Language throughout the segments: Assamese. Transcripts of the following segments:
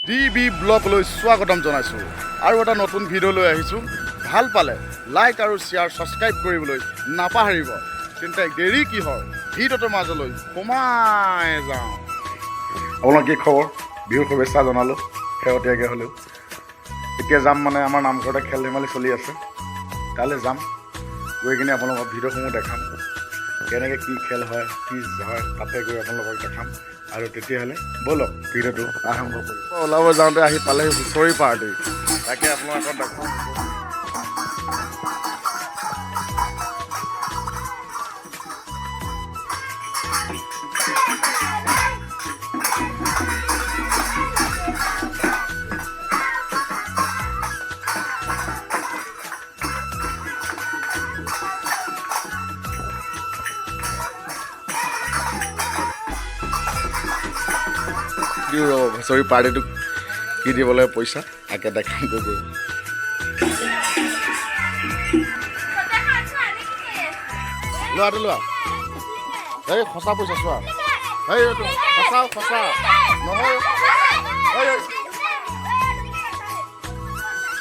ডিবি ব্লগলৈ স্বাগতম জনাইছোঁ আৰু এটা নতুন ভিডিঅ' লৈ আহিছোঁ। ভাল পালে লাইক আৰু শ্বেয়াৰ ছাবস্ক্ৰাইব কৰিবলৈ নাপাহৰিব। কিন্তু দেৰি কি হয়, ভিডিঅ'টোৰ মাজলৈ সোমাই যাওঁ। আপোনাৰ কি খবৰ? বিহুৰ শুভেচ্ছা জনালোঁ শেহতীয়াকৈ হ'লেও। এতিয়া যাম মানে আমাৰ নামঘৰতে খেল ধেমালি চলি আছে, তালৈ যাম। গৈ কিনে আপোনালোকক ভিডিঅ'সমূহ দেখাম, কেনেকৈ কি খেল হয়, কি হয়, তাতে গৈ আপোনালোকক দেখাম। আৰু তেতিয়াহ'লে ব'লক ভিডিঅ'টো আৰম্ভ কৰিম। ওলাব যাওঁতে আহি পালেহি হুঁচৰি পাৰ্টি, তাকে আপোনালোকক দেখাম। হুঁচৰি পাৰ্টিটোক কি দিব লাগে পইচা, তাকে দেখাম গৈ। লোৱাটো লোৱা, এই সঁচা পইচা চোৱা, এইটো সঁচা সঁচা নহয়,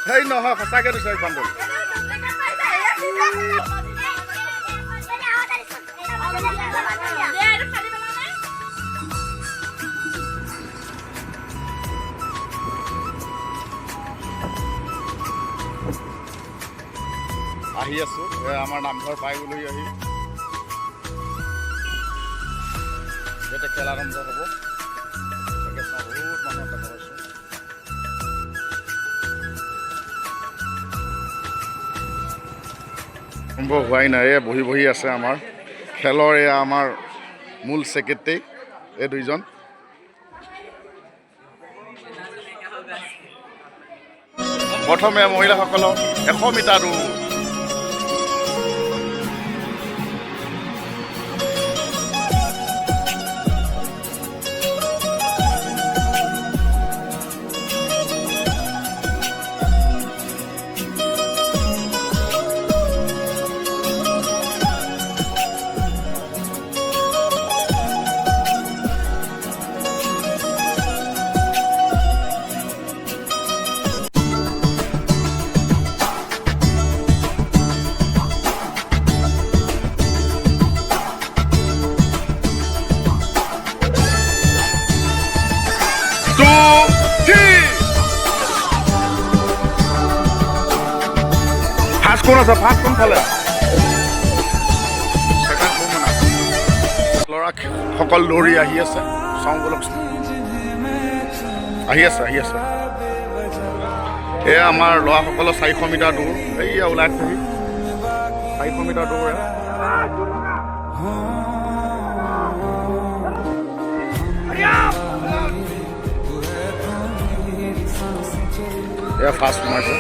সেই নহয় সঁচাকৈ দিছে এক বান্দল। আহি আছোঁ, আমাৰ নামঘৰ পাই গ'লোহি। আহি ইয়াতে খেল আৰম্ভ হ'ব। তাকে চাওঁ, বহুত মানুহ দেখা পাইছোঁ। আৰম্ভ হোৱাই নাই, বহি বহি আছে আমাৰ খেলৰ। এয়া আমাৰ মূল ছেক্ৰেটাৰী, এই দুইজন। প্ৰথমে মহিলাসকলক 100 মিটাৰ দৌৰ। কোন আছে? ফাৰ্ষ্ট কোনফালে? ল'ৰাসকল দৌৰি আহি আছে, চাওঁ বলক। আহি আছে আহি আছে। এয়া আমাৰ ল'ৰাসকলৰ 400 মিটাৰ দৌৰ। এইয়া ওলাই থাকি 400 মিটাৰ দৌৰ। এয়া ফাৰ্ষ্ট সোমাইছে।